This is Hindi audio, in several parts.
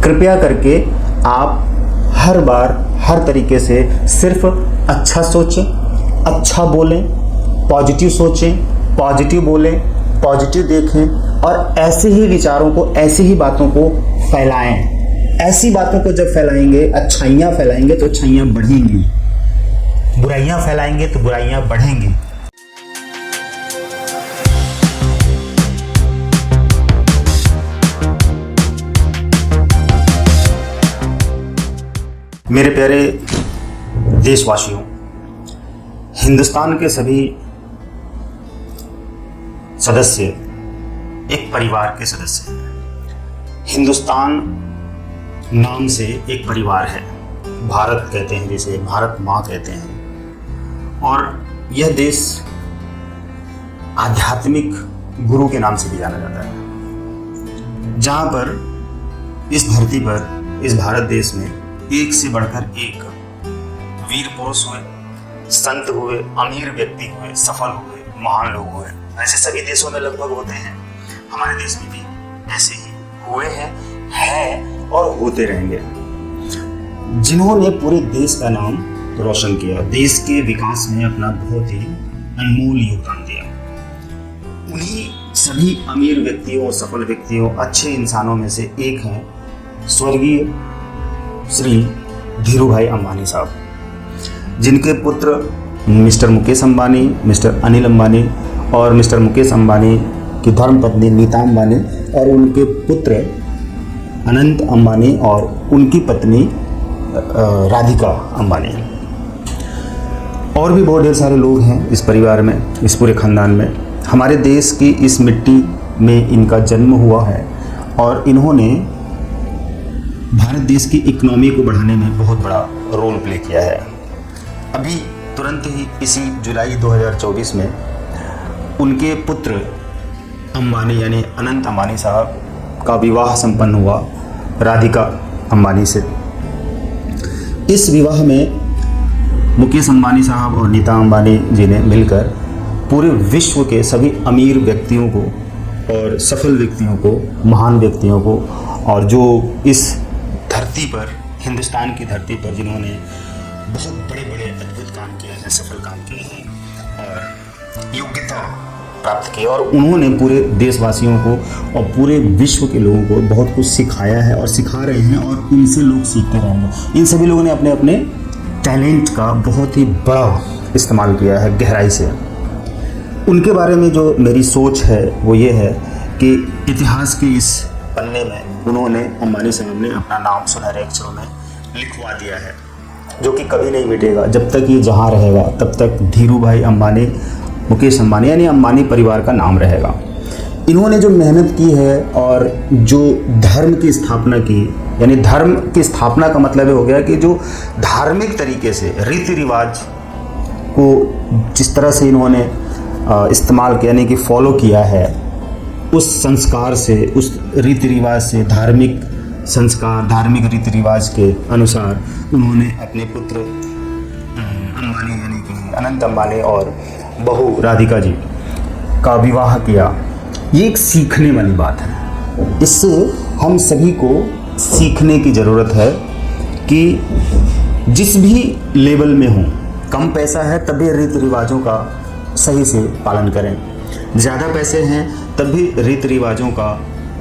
कृपया करके आप हर बार हर तरीके से सिर्फ अच्छा सोचें, अच्छा बोलें, पॉजिटिव सोचें, पॉजिटिव बोलें, पॉजिटिव देखें और ऐसे ही विचारों को, ऐसी ही बातों को फैलाएं। ऐसी बातों को जब फैलाएंगे, अच्छाइयाँ फैलाएंगे तो अच्छाइयाँ बढ़ेंगी, बुराइयाँ फैलाएंगे तो बुराइयाँ बढ़ेंगी। मेरे प्यारे देशवासियों, हिंदुस्तान के सभी सदस्य एक परिवार के सदस्य हैं। हिंदुस्तान नाम से एक परिवार है, भारत कहते हैं जिसे, भारत माँ कहते हैं। और यह देश आध्यात्मिक गुरु के नाम से भी जाना जाता है, जहाँ पर इस धरती पर, इस भारत देश में एक से बढ़कर एक वीर पुरुष हुए, संत हुए, अमीर व्यक्ति हुए, सफल हुए, महान लोग हुए। ऐसे सभी देशों में लगभग होते हैं, हमारे देश में भी ऐसे ही हुए हैं और होते रहेंगे, जिन्होंने पूरे देश का नाम रोशन किया, देश के विकास में अपना बहुत ही अनमोल योगदान दिया। उन्हीं सभी अमीर व्यक्तियों, सफल व्यक्तियों, अच्छे इंसानों में से एक हैं स्वर्गीय श्री धीरूभाई अंबानी साहब, जिनके पुत्र मिस्टर मुकेश अंबानी, मिस्टर अनिल अंबानी और मिस्टर मुकेश अंबानी की धर्मपत्नी नीता अंबानी और उनके पुत्र अनंत अंबानी और उनकी पत्नी राधिका अंबानी, और भी बहुत ढेर सारे लोग हैं इस परिवार में, इस पूरे खानदान में। हमारे देश की इस मिट्टी में इनका जन्म हुआ है और इन्होंने भारत देश की इकोनॉमी को बढ़ाने में बहुत बड़ा रोल प्ले किया है। अभी तुरंत ही इसी जुलाई 2024 में उनके पुत्र अंबानी यानी अनंत अंबानी साहब का विवाह संपन्न हुआ राधिका अंबानी से। इस विवाह में मुकेश अंबानी साहब और नीता अंबानी जी ने मिलकर पूरे विश्व के सभी अमीर व्यक्तियों को और सफल व्यक्तियों को, महान व्यक्तियों को, और जो इस धरती पर, हिंदुस्तान की धरती पर जिन्होंने बहुत बड़े बड़े अद्भुत काम किए हैं, सफल काम किए हैं और योग्यता प्राप्त की, और उन्होंने पूरे देशवासियों को और पूरे विश्व के लोगों को बहुत कुछ सिखाया है और सिखा रहे हैं और इनसे लोग सीखते रहेंगे। इन सभी लोगों ने अपने अपने टैलेंट का बहुत ही बड़ा इस्तेमाल किया है गहराई से। उनके बारे में जो मेरी सोच है वो ये है कि इतिहास के इस पन्ने में उन्होंने, अंबानी साहब ने अपना नाम सुनहरे अक्षरों में लिखवा दिया है, जो कि कभी नहीं मिटेगा। जब तक ये जहाँ रहेगा तब तक धीरूभाई अंबानी, मुकेश अंबानी यानी अंबानी परिवार का नाम रहेगा। इन्होंने जो मेहनत की है और जो धर्म की स्थापना की, यानी धर्म की स्थापना का मतलब ये हो गया कि जो धार्मिक तरीके से रीति रिवाज को जिस तरह से इन्होंने इस्तेमाल किया, यानी कि फॉलो किया है, उस संस्कार से, उस रीति रिवाज से, धार्मिक संस्कार, धार्मिक रीति रिवाज के अनुसार उन्होंने अपने पुत्र अंबानी यानी कि अनंत अंबानी और बहू राधिका जी का विवाह किया। ये एक सीखने वाली बात है, इससे हम सभी को सीखने की ज़रूरत है कि जिस भी लेवल में हो, कम पैसा है तब भी रीति रिवाजों का सही से पालन करें, ज़्यादा पैसे हैं तब भी रीति रिवाजों का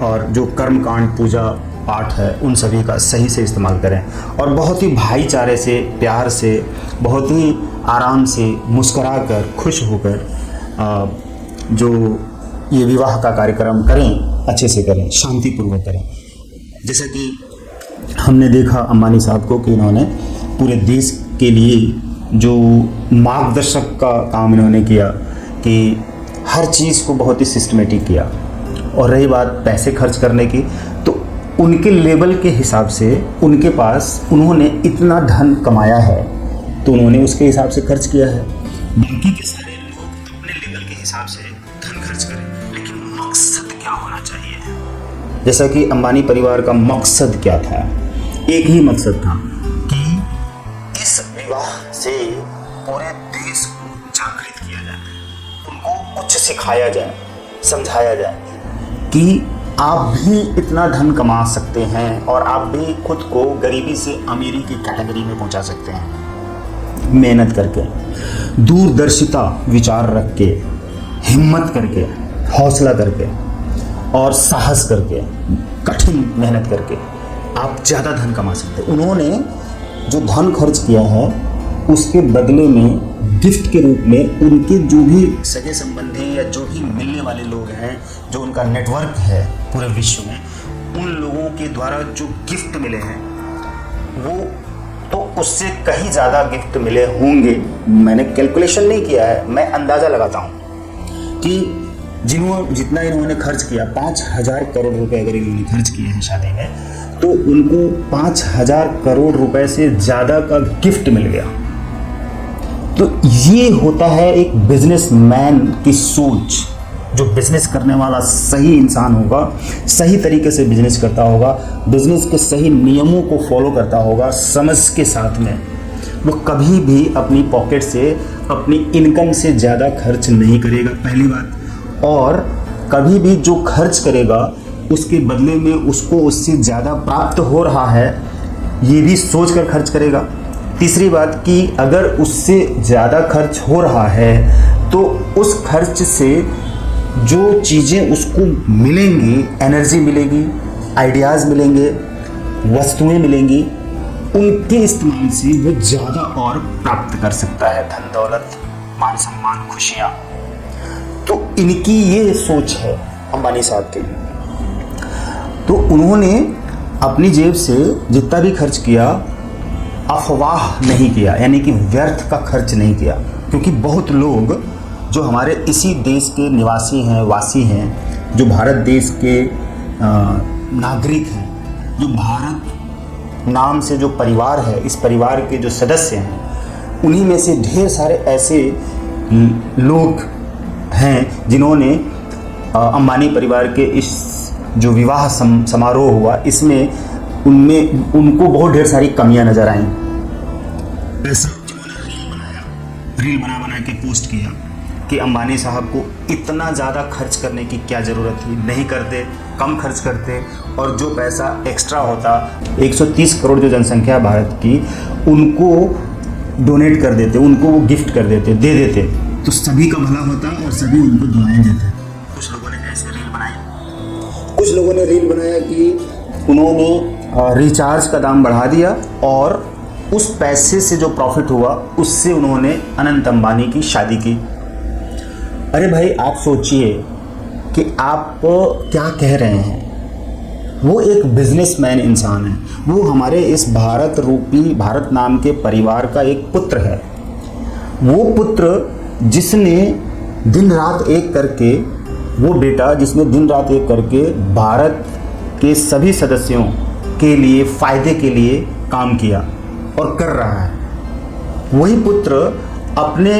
और जो कर्मकांड, पूजा पाठ है, उन सभी का सही से इस्तेमाल करें और बहुत ही भाईचारे से, प्यार से, बहुत ही आराम से, मुस्कुरा कर, खुश होकर जो ये विवाह का कार्यक्रम करें, अच्छे से करें, शांतिपूर्वक करें। जैसा कि हमने देखा अंबानी साहब को कि इन्होंने पूरे देश के लिए जो मार्गदर्शक का काम इन्होंने किया कि हर चीज़ को बहुत ही सिस्टमेटिक किया। और रही बात पैसे खर्च करने की, तो उनके लेवल के हिसाब से उनके पास, उन्होंने इतना धन कमाया है तो उन्होंने उसके हिसाब से खर्च किया है। बाकी के सारे लोग अपने लेवल के हिसाब से धन खर्च करें, लेकिन मकसद क्या होना चाहिए? जैसा कि अंबानी परिवार का मकसद क्या था? एक ही मकसद था कि इस विवाह से पूरे देश को जागृत किया जाए, उनको कुछ सिखाया जाए, समझाया जाए कि आप भी इतना धन कमा सकते हैं और आप भी खुद को गरीबी से अमीरी की कैटेगरी में पहुंचा सकते हैं। मेहनत करके, दूरदर्शिता विचार रख के, हिम्मत करके, हौसला करके और साहस करके, कठिन मेहनत करके आप ज़्यादा धन कमा सकते हैं। उन्होंने जो धन खर्च किया है उसके बदले में गिफ्ट के रूप में उनके जो भी सगे संबंधी या जो भी मिलने वाले लोग हैं, जो उनका नेटवर्क है पूरे विश्व में, उन लोगों के द्वारा जो गिफ्ट मिले हैं वो तो उससे कहीं ज़्यादा गिफ्ट मिले होंगे। मैंने कैलकुलेशन नहीं किया है, मैं अंदाज़ा लगाता हूँ कि जितना इन्होंने खर्च किया, 5,000 करोड़ रुपए अगर इन्होंने खर्च किए हैं शादी में, तो उनको 5,000 करोड़ रुपए से ज़्यादा का गिफ्ट मिल गया। तो ये होता है एक बिजनेसमैन की सोच। जो बिजनेस करने वाला सही इंसान होगा, सही तरीके से बिजनेस करता होगा, बिजनेस के सही नियमों को फॉलो करता होगा समझ के साथ में, वो कभी भी अपनी पॉकेट से, अपनी इनकम से ज़्यादा खर्च नहीं करेगा, पहली बात। और कभी भी जो खर्च करेगा उसके बदले में उसको उससे ज़्यादा प्राप्त हो रहा है, ये भी सोच कर खर्च करेगा। तीसरी बात कि अगर उससे ज़्यादा खर्च हो रहा है तो उस खर्च से जो चीज़ें उसको मिलेंगी, एनर्जी मिलेगी, आइडियाज़ मिलेंगे, वस्तुएं मिलेंगी, उनके इस्तेमाल से वो ज़्यादा और प्राप्त कर सकता है, धन दौलत, मान सम्मान, खुशियाँ। तो इनकी ये सोच है अंबानी साहब की। तो उन्होंने अपनी जेब से जितना भी खर्च किया, अफवाह नहीं किया, यानी कि व्यर्थ का खर्च नहीं किया। क्योंकि बहुत लोग जो हमारे इसी देश के निवासी हैं, वासी हैं, जो भारत देश के नागरिक हैं, जो भारत नाम से जो परिवार है, इस परिवार के जो सदस्य हैं, उन्हीं में से ढेर सारे ऐसे लोग हैं जिन्होंने अंबानी परिवार के इस जो विवाह समारोह हुआ, इसमें उनमें उनको बहुत ढेर सारी कमियां नजर आईं। ऐसा जिन्होंने रील बना के पोस्ट किया कि अंबानी साहब को इतना ज़्यादा खर्च करने की क्या ज़रूरत थी, नहीं करते, कम खर्च करते, और जो पैसा एक्स्ट्रा होता, 130 करोड़ जो जनसंख्या भारत की, उनको डोनेट कर देते, उनको वो गिफ्ट कर देते, दे देते, तो सभी का भला होता और सभी उनको दुआएं देते। कुछ लोगों ने ऐसे रील बनाई, कुछ लोगों ने रील बनाया कि उन्होंने रिचार्ज का दाम बढ़ा दिया और उस पैसे से जो प्रॉफिट हुआ उससे उन्होंने अनंत अंबानी की शादी की। अरे भाई, आप सोचिए कि आप क्या कह रहे हैं। वो एक बिजनेसमैन इंसान है, वो हमारे इस भारत रूपी, भारत नाम के परिवार का एक पुत्र है। वो पुत्र जिसने दिन रात एक करके, वो बेटा जिसने दिन रात एक करके भारत के सभी सदस्यों के लिए, फ़ायदे के लिए काम किया और कर रहा है। वही पुत्र अपने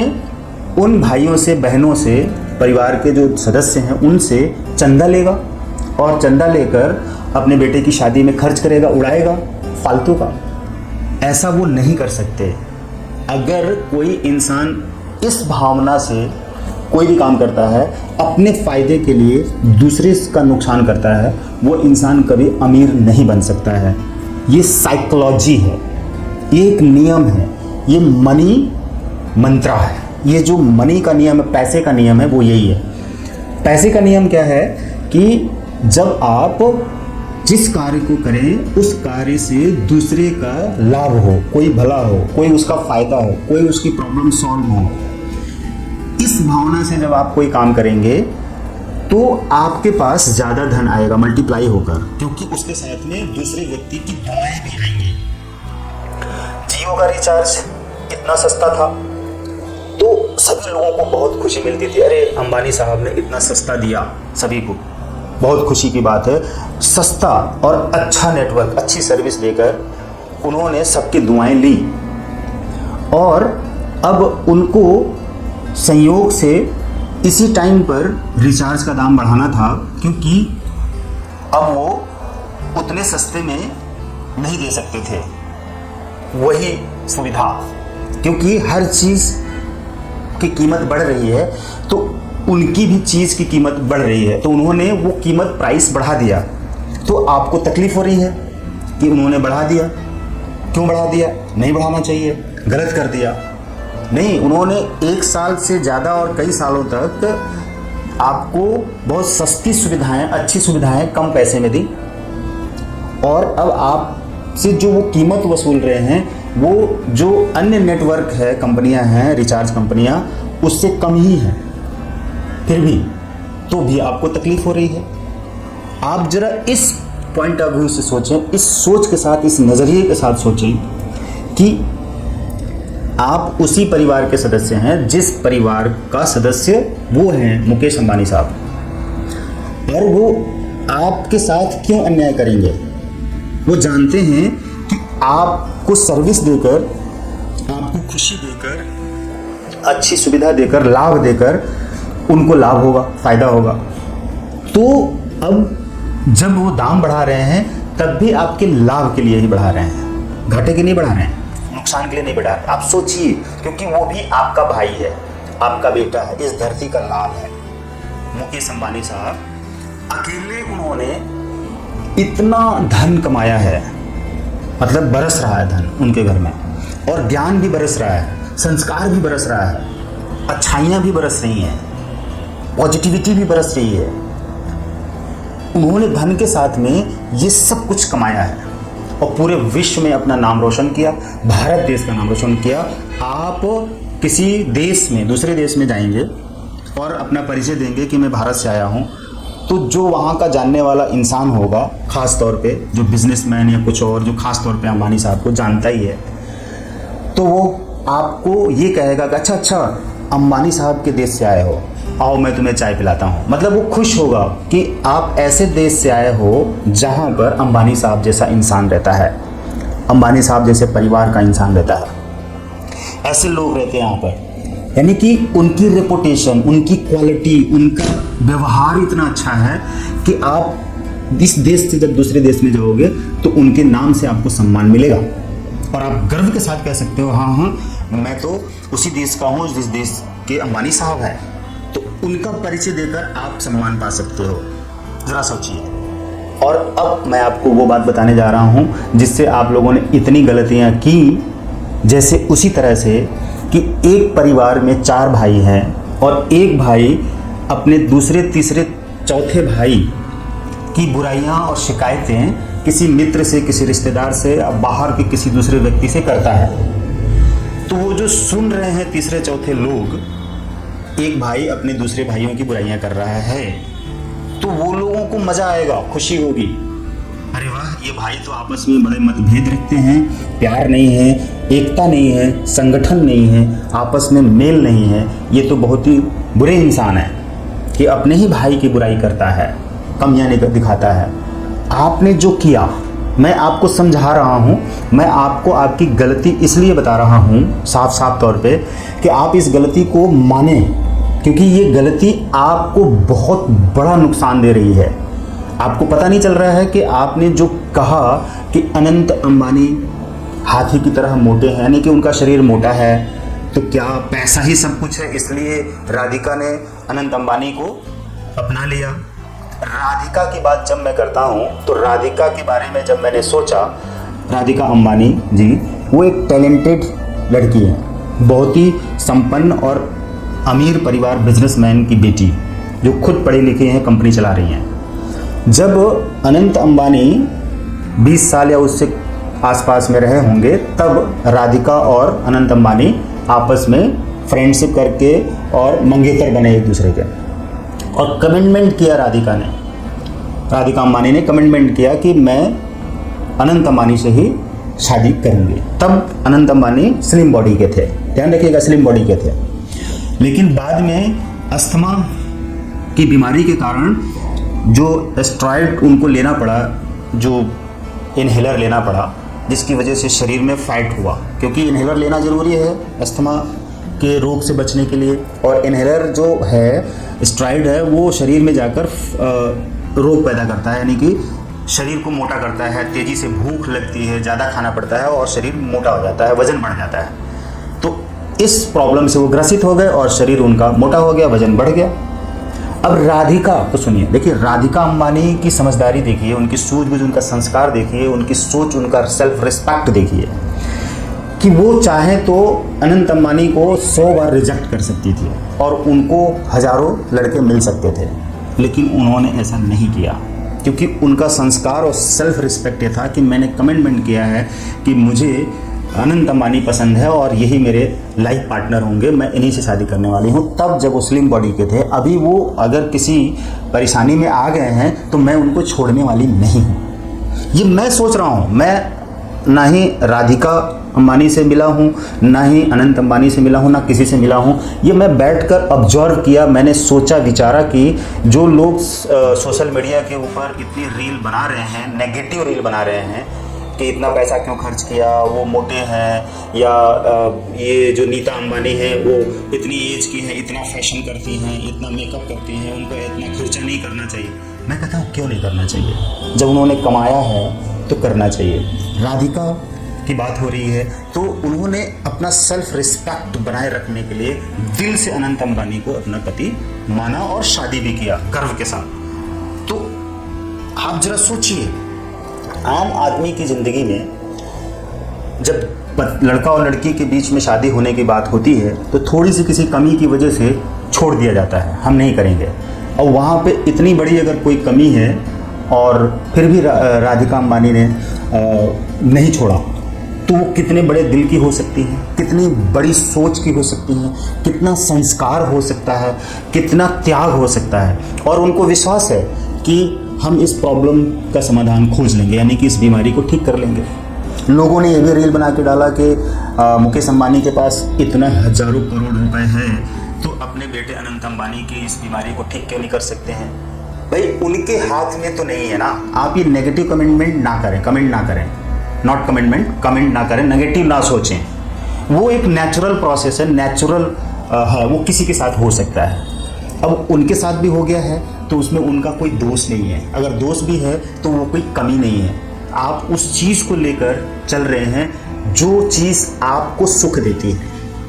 उन भाइयों से, बहनों से, परिवार के जो सदस्य हैं उनसे चंदा लेगा और चंदा लेकर अपने बेटे की शादी में खर्च करेगा, उड़ाएगा फालतू का। ऐसा वो नहीं कर सकते। अगर कोई इंसान इस भावना से कोई भी काम करता है, अपने फ़ायदे के लिए दूसरे का नुकसान करता है, वो इंसान कभी अमीर नहीं बन सकता है। ये साइकोलॉजी है, ये एक नियम है, ये मनी मंत्रा है। ये जो मनी का नियम है, पैसे का नियम है, वो यही है। पैसे का नियम क्या है कि जब आप जिस कार्य को करें उस कार्य से दूसरे का लाभ हो, कोई भला हो, कोई उसका फ़ायदा हो, कोई उसकी प्रॉब्लम सॉल्व हो, इस भावना से जब आप कोई काम करेंगे तो आपके पास ज़्यादा धन आएगा, मल्टीप्लाई होकर, क्योंकि उसके साथ में दूसरे व्यक्ति की दुआएं भी आएंगी। जियो का रिचार्ज इतना सस्ता था तो सभी लोगों को बहुत खुशी मिलती थी। अरे, अंबानी साहब ने इतना सस्ता दिया, सभी को बहुत खुशी की बात है। सस्ता और अच्छा नेटवर्क, अच्छी सर्विस देकर उन्होंने सबकी दुआएं ली और अब उनको संयोग से इसी टाइम पर रिचार्ज का दाम बढ़ाना था, क्योंकि अब वो उतने सस्ते में नहीं दे सकते थे वही सुविधा, क्योंकि हर चीज़ की कीमत बढ़ रही है। तो उनकी भी चीज़ की कीमत बढ़ रही है, तो उन्होंने वो कीमत प्राइस बढ़ा दिया। तो आपको तकलीफ हो रही है कि उन्होंने बढ़ा दिया। क्यों बढ़ा दिया? नहीं बढ़ाना चाहिए, गलत कर दिया। नहीं, उन्होंने 1 साल से ज़्यादा और कई सालों तक आपको बहुत सस्ती सुविधाएं, अच्छी सुविधाएं कम पैसे में दी, और अब आपसे जो वो कीमत वसूल रहे हैं वो जो अन्य नेटवर्क है, कंपनियां हैं, रिचार्ज कंपनियां, उससे कम ही है। फिर भी तो भी आपको तकलीफ हो रही है। आप जरा इस पॉइंट ऑफ व्यू से सोचें, इस सोच के साथ, इस नज़रिए के साथ सोचें कि आप उसी परिवार के सदस्य हैं जिस परिवार का सदस्य वो हैं मुकेश अंबानी साहब, और वो आपके साथ क्यों अन्याय करेंगे? वो जानते हैं कि आपको सर्विस देकर, आपको खुशी देकर, अच्छी सुविधा देकर, लाभ देकर उनको लाभ होगा, फायदा होगा। तो अब जब वो दाम बढ़ा रहे हैं तब भी आपके लाभ के लिए ही बढ़ा रहे हैं, घाटे के नहीं बढ़ा रहे हैं, नुकसान के लिए नहीं बढ़ा रहे। आप सोचिए, क्योंकि वो भी आपका भाई है, आपका बेटा है, इस धरती का लाल है। मुकेश अंबानी साहब अकेले उन्होंने इतना धन कमाया है, मतलब बरस रहा है धन उनके घर में, और ज्ञान भी बरस रहा है, संस्कार भी बरस रहा है, अच्छाइयाँ भी बरस रही हैं, पॉजिटिविटी भी बरस रही है। उन्होंने धन के साथ में ये सब कुछ कमाया है और पूरे विश्व में अपना नाम रोशन किया, भारत देश का नाम रोशन किया। आप किसी देश में, दूसरे देश में जाएंगे और अपना परिचय देंगे कि मैं भारत से आया हूँ, तो जो वहाँ का जानने वाला इंसान होगा, ख़ास तौर पे जो बिजनेसमैन या कुछ और, जो ख़ास तौर पे अंबानी साहब को जानता ही है, तो वो आपको ये कहेगा कि अच्छा अंबानी साहब के देश से आए हो, आओ मैं तुम्हें चाय पिलाता हूँ। मतलब वो खुश होगा कि आप ऐसे देश से आए हो जहाँ पर अंबानी साहब जैसा इंसान रहता है, अंबानी साहब जैसे परिवार का इंसान रहता है। ऐसे लोग रहते हैं यहाँ पर, यानी कि उनकी रेपुटेशन, उनकी क्वालिटी, उनका व्यवहार इतना अच्छा है कि आप इस देश से जब दूसरे देश में जाओगे तो उनके नाम से आपको सम्मान मिलेगा, और आप गर्व के साथ कह सकते हो हाँ मैं तो उसी देश का हूँ जिस देश के अंबानी साहब हैं। तो उनका परिचय देकर आप सम्मान पा सकते हो। ज़रा सोचिए। और अब मैं आपको वो बात बताने जा रहा हूँ जिससे आप लोगों ने इतनी गलतियाँ की, जैसे उसी तरह से कि एक परिवार में 4 भाई हैं और एक भाई अपने दूसरे, तीसरे, चौथे भाई की बुराइयां और शिकायतें किसी मित्र से, किसी रिश्तेदार से, बाहर के किसी दूसरे व्यक्ति से करता है। तो वो जो सुन रहे हैं तीसरे चौथे लोग, एक भाई अपने दूसरे भाइयों की बुराइयां कर रहा है, तो वो लोगों को मजा आएगा, खुशी होगी, अरे वाह ये भाई तो आपस में बड़े मतभेद रखते हैं, प्यार नहीं है, एकता नहीं है, संगठन नहीं है, आपस में मेल नहीं है, ये तो बहुत ही बुरे इंसान है कि अपने ही भाई की बुराई करता है, कमियां दिखाता है। आपने जो किया, मैं आपको समझा रहा हूँ, मैं आपको आपकी गलती इसलिए बता रहा हूँ साफ साफ तौर पे कि आप इस गलती को माने, क्योंकि ये गलती आपको बहुत बड़ा नुकसान दे रही है। आपको पता नहीं चल रहा है कि आपने जो कहा कि अनंत अंबानी हाथी की तरह मोटे हैं, यानी कि उनका शरीर मोटा है, तो क्या पैसा ही सब कुछ है, इसलिए राधिका ने अनंत अंबानी को अपना लिया। राधिका की बात जब मैं करता हूँ तो राधिका के बारे में जब मैंने सोचा, राधिका अंबानी जी वो एक टैलेंटेड लड़की है, बहुत ही संपन्न और अमीर परिवार, बिजनेसमैन की बेटी, जो खुद पढ़ी लिखी हैं, कंपनी चला रही हैं। जब अनंत अंबानी 20 साल या उससे आसपास में रहे होंगे, तब राधिका और अनंत अंबानी आपस में फ्रेंडशिप करके और मंगेतर बने एक दूसरे के, और कमिटमेंट किया राधिका अंबानी ने कमिटमेंट किया कि मैं अनंत अंबानी से ही शादी करूंगी। तब अनंत अंबानी स्लिम बॉडी के थे, ध्यान रखिएगा, स्लिम बॉडी के थे। लेकिन बाद में अस्थमा की बीमारी के कारण जो स्टेरॉइड उनको लेना पड़ा, जो इनहेलर लेना पड़ा, जिसकी वजह से शरीर में फैट हुआ, क्योंकि इनहेलर लेना ज़रूरी है अस्थमा के रोग से बचने के लिए। और इनहेलर जो है, स्टेरॉइड है, वो शरीर में जाकर रोग पैदा करता है, यानी कि शरीर को मोटा करता है, तेज़ी से भूख लगती है, ज़्यादा खाना पड़ता है और शरीर मोटा हो जाता है, वज़न बढ़ जाता है। तो इस प्रॉब्लम से वो ग्रसित हो गए और शरीर उनका मोटा हो गया, वज़न बढ़ गया। अब राधिका को सुनिए, देखिए राधिका अंबानी की समझदारी देखिए, उनकी सूझबूझ, उनका संस्कार देखिए, उनकी सोच, उनका सेल्फ रिस्पेक्ट देखिए कि वो चाहे तो अनंत अंबानी को 100 बार रिजेक्ट कर सकती थी और उनको हजारों लड़के मिल सकते थे, लेकिन उन्होंने ऐसा नहीं किया क्योंकि उनका संस्कार और सेल्फ रिस्पेक्ट ये था कि मैंने कमिटमेंट किया है कि मुझे अनंत अंबानी पसंद है और यही मेरे लाइफ पार्टनर होंगे, मैं इन्हीं से शादी करने वाली हूँ। तब जब वो स्लिम बॉडी के थे, अभी वो अगर किसी परेशानी में आ गए हैं तो मैं उनको छोड़ने वाली नहीं हूँ। ये मैं सोच रहा हूँ, मैं ना ही राधिका अंबानी से मिला हूँ, ना ही अनंत अंबानी से मिला हूँ, ना किसी से मिला हूँ। ये मैं बैठकर ऑब्जर्व किया, मैंने सोचा विचारा कि जो लोग सोशल मीडिया के ऊपर इतनी रील बना रहे हैं, नेगेटिव रील बना रहे हैं कि इतना पैसा क्यों खर्च किया, वो मोटे हैं, या ये जो नीता अंबानी है वो इतनी एज की है, इतना फैशन करती हैं, इतना मेकअप करती हैं, उनको इतना खर्चा नहीं करना चाहिए। मैं कहता हूँ क्यों नहीं करना चाहिए, जब उन्होंने कमाया है तो करना चाहिए। राधिका की बात हो रही है तो उन्होंने अपना सेल्फ रिस्पेक्ट बनाए रखने के लिए दिल से अनंत अंबानी को अपना पति माना और शादी भी किया गर्व के साथ। तो आप जरा सोचिए, आम आदमी की ज़िंदगी में जब लड़का और लड़की के बीच में शादी होने की बात होती है तो थोड़ी सी किसी कमी की वजह से छोड़ दिया जाता है, हम नहीं करेंगे। और वहाँ पे इतनी बड़ी अगर कोई कमी है और फिर भी राधिका अंबानी ने नहीं छोड़ा, तो वो कितने बड़े दिल की हो सकती हैं, कितनी बड़ी सोच की हो सकती हैं, कितना संस्कार हो सकता है, कितना त्याग हो सकता है। और उनको विश्वास है कि हम इस प्रॉब्लम का समाधान खोज लेंगे, यानी कि इस बीमारी को ठीक कर लेंगे। लोगों ने ये भी रील बना के डाला कि मुकेश अंबानी के पास इतना हजारों करोड़ रुपए है तो अपने बेटे अनंत अंबानी की इस बीमारी को ठीक क्यों नहीं कर सकते हैं। भाई उनके हाथ में तो नहीं है ना। आप ये नेगेटिव कमेंट ना करें, नॉट कमेंटमेंट, कमेंट ना करें, नेगेटिव ना सोचें। वो एक नेचुरल प्रोसेस है, नेचुरल है, वो किसी के साथ हो सकता है। अब उनके साथ भी हो गया है तो उसमें उनका कोई दोष नहीं है, अगर दोष भी है तो वो कोई कमी नहीं है। आप उस चीज़ को लेकर चल रहे हैं जो चीज़ आपको सुख देती है।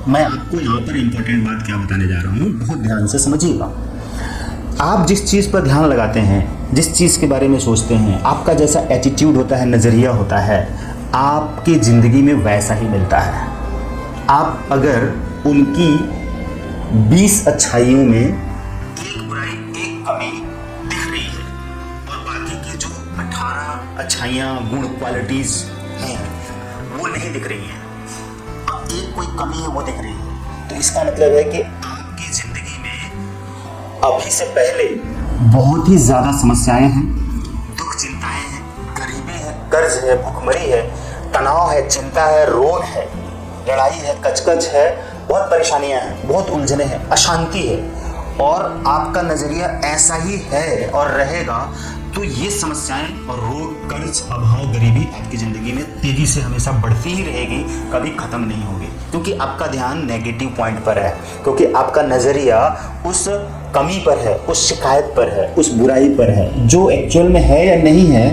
मैं आपको यहाँ पर इम्पोर्टेंट बात क्या बताने जा रहा हूँ, बहुत ध्यान से समझिएगा। आप जिस चीज़ पर ध्यान लगाते हैं, जिस चीज़ के बारे में सोचते हैं, आपका जैसा एटीट्यूड होता है, नज़रिया होता है, आपकी ज़िंदगी में वैसा ही मिलता है। आप अगर उनकी 20 अच्छाइयों में एक बुराई, एक कमी दिख रही है और बाकी की जो 18 अच्छाइयाँ, गुण, क्वालिटीज़ हैं वो नहीं दिख रही हैं, अब एक कोई कमी है वो दिख रही है, तो इसका मतलब है कि आपकी ज़िंदगी में अभी से पहले बहुत ही ज़्यादा समस्याएं हैं, दुख, चिंताएं हैं, गरीबी है, कर्ज है, भुखमरी है, तनाव है, चिंता है, रोग है, लड़ाई है, कचकच है, बहुत परेशानियां हैं, बहुत उलझने हैं, अशांति है, और आपका नज़रिया ऐसा ही है और रहेगा, तो ये समस्याएं और रोग, कर्ज, अभाव, गरीबी आपकी ज़िंदगी में तेज़ी से हमेशा बढ़ती ही रहेगी, कभी ख़त्म नहीं होगी, क्योंकि आपका ध्यान नेगेटिव पॉइंट पर है, क्योंकि आपका नज़रिया उस कमी पर है, उस शिकायत पर है, उस बुराई पर है। जो एक्चुअल में है या नहीं है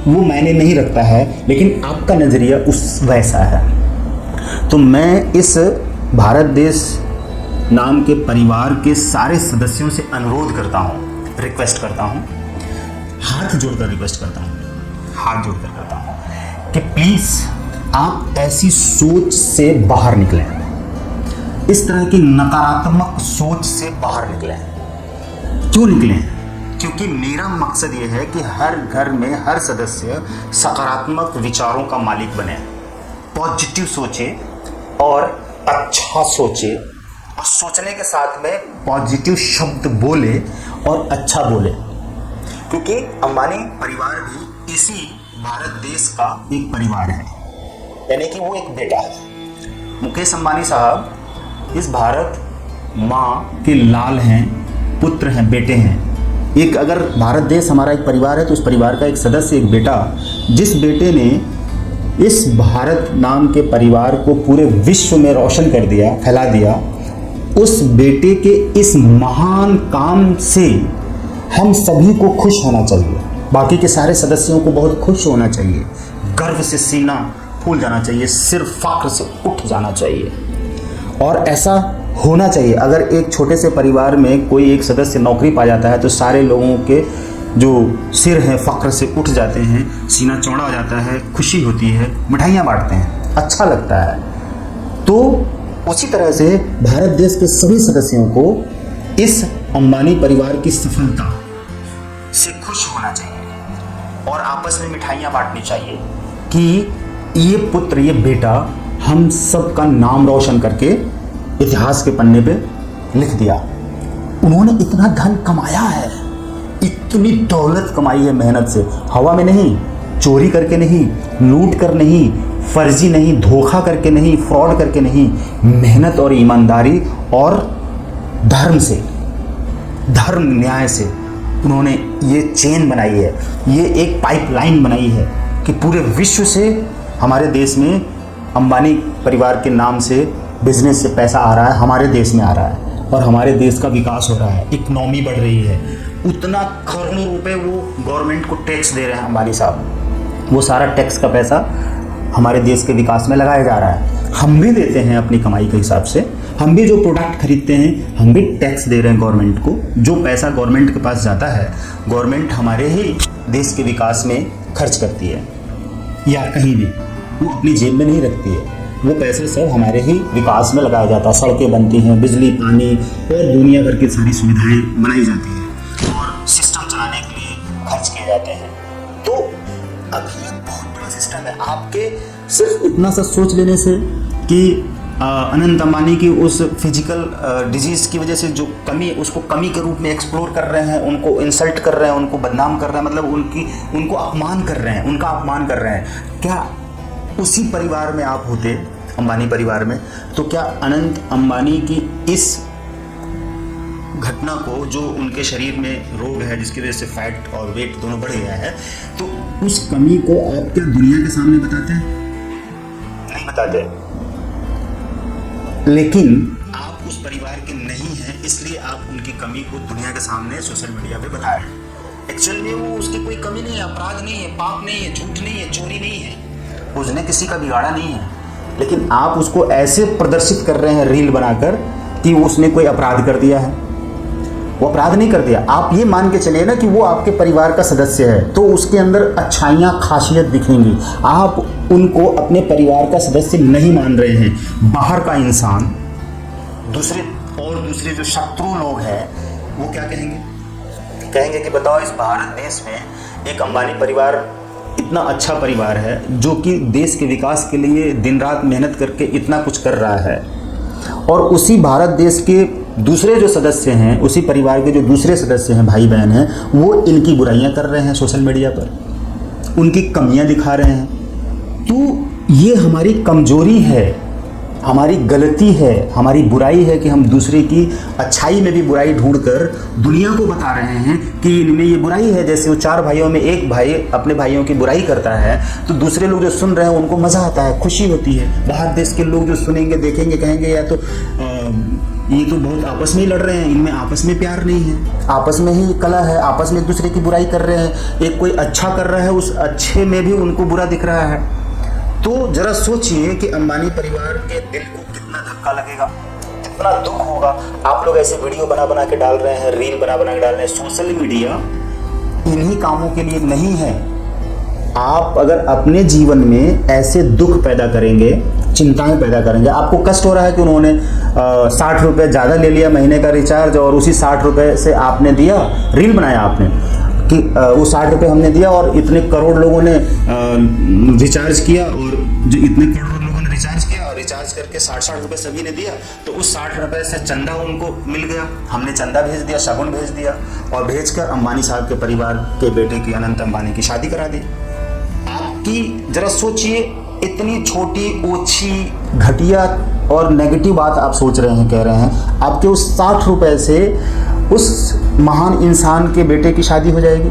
वो मायने नहीं रखता है, लेकिन आपका नज़रिया उस वैसा है। तो मैं इस भारत देश नाम के परिवार के सारे सदस्यों से अनुरोध करता हूँ, रिक्वेस्ट करता हूँ, हाथ जोड़कर रिक्वेस्ट करता हूँ कि प्लीज़ आप ऐसी सोच से बाहर निकलें, इस तरह की नकारात्मक सोच से बाहर निकलें। क्यों निकलें? क्योंकि मेरा मकसद ये है कि हर घर में हर सदस्य सकारात्मक विचारों का मालिक बने, पॉजिटिव सोचे और अच्छा सोचे, और सोचने के साथ में पॉजिटिव शब्द बोले और अच्छा बोले, क्योंकि अंबानी परिवार भी इसी भारत देश का एक परिवार है, यानी कि वो एक बेटा है। मुकेश अंबानी साहब इस भारत माँ के लाल हैं, पुत्र हैं, बेटे हैं। एक अगर भारत देश हमारा एक परिवार है तो उस परिवार का एक सदस्य, एक बेटा, जिस बेटे ने इस भारत नाम के परिवार को पूरे विश्व में रोशन कर दिया, फैला दिया, उस बेटे के इस महान काम से हम सभी को खुश होना चाहिए, बाकी के सारे सदस्यों को बहुत खुश होना चाहिए, गर्व से सीना फूल जाना चाहिए, सिर फख्र से उठ जाना चाहिए। और ऐसा होना चाहिए। अगर एक छोटे से परिवार में कोई एक सदस्य नौकरी पा जाता है तो सारे लोगों के जो सिर हैं फ़ख्र से उठ जाते हैं, सीना चौड़ा हो जाता है, खुशी होती है, मिठाइयाँ बांटते हैं, अच्छा लगता है। तो उसी तरह से भारत देश के सभी सदस्यों को इस अंबानी परिवार की सफलता से खुश होना चाहिए और आपस में मिठाइयाँ बांटनी चाहिए कि ये पुत्र, ये बेटा हम सब का नाम रोशन करके इतिहास के पन्ने पे लिख दिया। उन्होंने इतना धन कमाया है, इतनी दौलत कमाई है मेहनत से, हवा में नहीं, चोरी करके नहीं, लूट कर नहीं, फर्जी नहीं, धोखा करके नहीं, फ्रॉड करके नहीं, मेहनत और ईमानदारी और धर्म से, धर्म न्याय से उन्होंने ये चेन बनाई है, ये एक पाइपलाइन बनाई है कि पूरे विश्व से हमारे देश में अंबानी परिवार के नाम से बिजनेस से पैसा आ रहा है, हमारे देश में आ रहा है और हमारे देश का विकास हो रहा है, इकनॉमी बढ़ रही है। उतना करोड़ों रुपए वो गवर्नमेंट को टैक्स दे रहे हैं अंबानी साहब, वो सारा टैक्स का पैसा हमारे देश के विकास में लगाया जा रहा है। हम भी देते हैं अपनी कमाई के हिसाब से, हम भी जो प्रोडक्ट खरीदते हैं हम भी टैक्स दे रहे हैं गवर्नमेंट को। जो पैसा गवर्नमेंट के पास जाता है गवर्नमेंट हमारे ही देश के विकास में खर्च करती है या कहीं भी, वो अपनी जेब में नहीं रखती है, वो पैसे सब हमारे ही विकास में लगाया जाता है। सड़कें बनती हैं, बिजली, पानी और दुनिया भर की सारी सुविधाएं बनाई जाती हैं और सिस्टम चलाने के लिए खर्च किए जाते हैं। तो अभी बहुत बड़ा सिस्टम है। आपके सिर्फ इतना सा सोच लेने से कि अनंत अंबानी की उस फिजिकल डिजीज़ की वजह से जो कमी, उसको कमी के रूप में एक्सप्लोर कर रहे हैं, उनको इंसल्ट कर रहे हैं, उनको बदनाम कर रहे हैं, मतलब उनको अपमान कर रहे हैं, उनका अपमान कर रहे हैं। क्या उसी परिवार में आप होते, अंबानी परिवार में, तो क्या अनंत अंबानी की इस घटना को, जो उनके शरीर में रोग है जिसकी वजह से फैट और वेट दोनों बढ़ गया है, तो उस कमी को आप क्या दुनिया के सामने बताते हैं? नहीं बताते। लेकिन आप उस परिवार के नहीं हैं, इसलिए आप उनकी कमी को दुनिया के सामने सोशल मीडिया पे बता रहे हैं। एक्चुअल में वो उसकी कोई कमी नहीं है, अपराध नहीं है, पाप नहीं है, झूठ नहीं है, चोरी नहीं है, उसने किसी का बिगाड़ा नहीं है, लेकिन आप उसको ऐसे प्रदर्शित कर रहे हैं रील बनाकर कि उसने कोई अपराध कर दिया है। वो अपराध नहीं कर दिया। आप ये मान के चलिए ना कि वो आपके परिवार का सदस्य है, तो उसके अंदर अच्छाइयाँ, खासियत दिखेंगी। आप उनको अपने परिवार का सदस्य नहीं मान रहे हैं, बाहर का इंसान, दूसरे जो शत्रु लोग हैं वो क्या कहेंगे कि बताओ, इस भारत देश में एक अंबानी परिवार इतना अच्छा परिवार है जो कि देश के विकास के लिए दिन रात मेहनत करके इतना कुछ कर रहा है, और उसी भारत देश के दूसरे जो सदस्य हैं, उसी परिवार के जो दूसरे सदस्य हैं, भाई बहन हैं, वो इनकी बुराइयां कर रहे हैं सोशल मीडिया पर, उनकी कमियां दिखा रहे हैं। तो ये हमारी कमजोरी है, हमारी गलती है, हमारी बुराई है कि हम दूसरे की अच्छाई में भी बुराई ढूंढकर दुनिया को बता रहे हैं कि इनमें ये बुराई है। जैसे वो 4 भाइयों में एक भाई अपने भाइयों की बुराई करता है तो दूसरे लोग जो सुन रहे हैं उनको मज़ा आता है, खुशी होती है। बाहर देश के लोग जो सुनेंगे, देखेंगे, कहेंगे या तो ये तो बहुत आपस में ही लड़ रहे हैं, इनमें आपस में प्यार नहीं है, आपस में ही कला है, आपस में एक दूसरे की बुराई कर रहे हैं। एक कोई अच्छा कर रहा है, उस अच्छे में भी उनको बुरा दिख रहा है। तो जरा सोचिए कि अंबानी परिवार के दिल को कितना धक्का लगेगा, कितना दुख होगा। आप लोग ऐसे वीडियो बना बना के डाल रहे हैं, रील बना बना के डाल रहे हैं। सोशल मीडिया इन्हीं कामों के लिए नहीं है। आप अगर अपने जीवन में ऐसे दुख पैदा करेंगे, चिंताएं पैदा करेंगे, आपको कष्ट हो रहा है कि उन्होंने 60 रुपये ज़्यादा ले लिया महीने का रिचार्ज और उसी 60 रुपये से आपने दिया, रील बनाया आपने कि वो 60 रुपये हमने दिया और इतने करोड़ लोगों ने रिचार्ज किया, और जो इतने करोड़ लोगों ने रिचार्ज किया और रिचार्ज करके 60 रुपये सभी ने दिया, तो उस 60 रुपये से चंदा उनको मिल गया, हमने चंदा भेज दिया, शगुन भेज दिया और भेजकर अंबानी साहब के परिवार के बेटे की, अनंत अंबानी की शादी करा दी। आपकी जरा सोचिए, इतनी छोटी, ओछी, घटिया और नेगेटिव बात आप सोच रहे हैं, कह रहे हैं, आपके उस 60 रुपये से उस महान इंसान के बेटे की शादी हो जाएगी।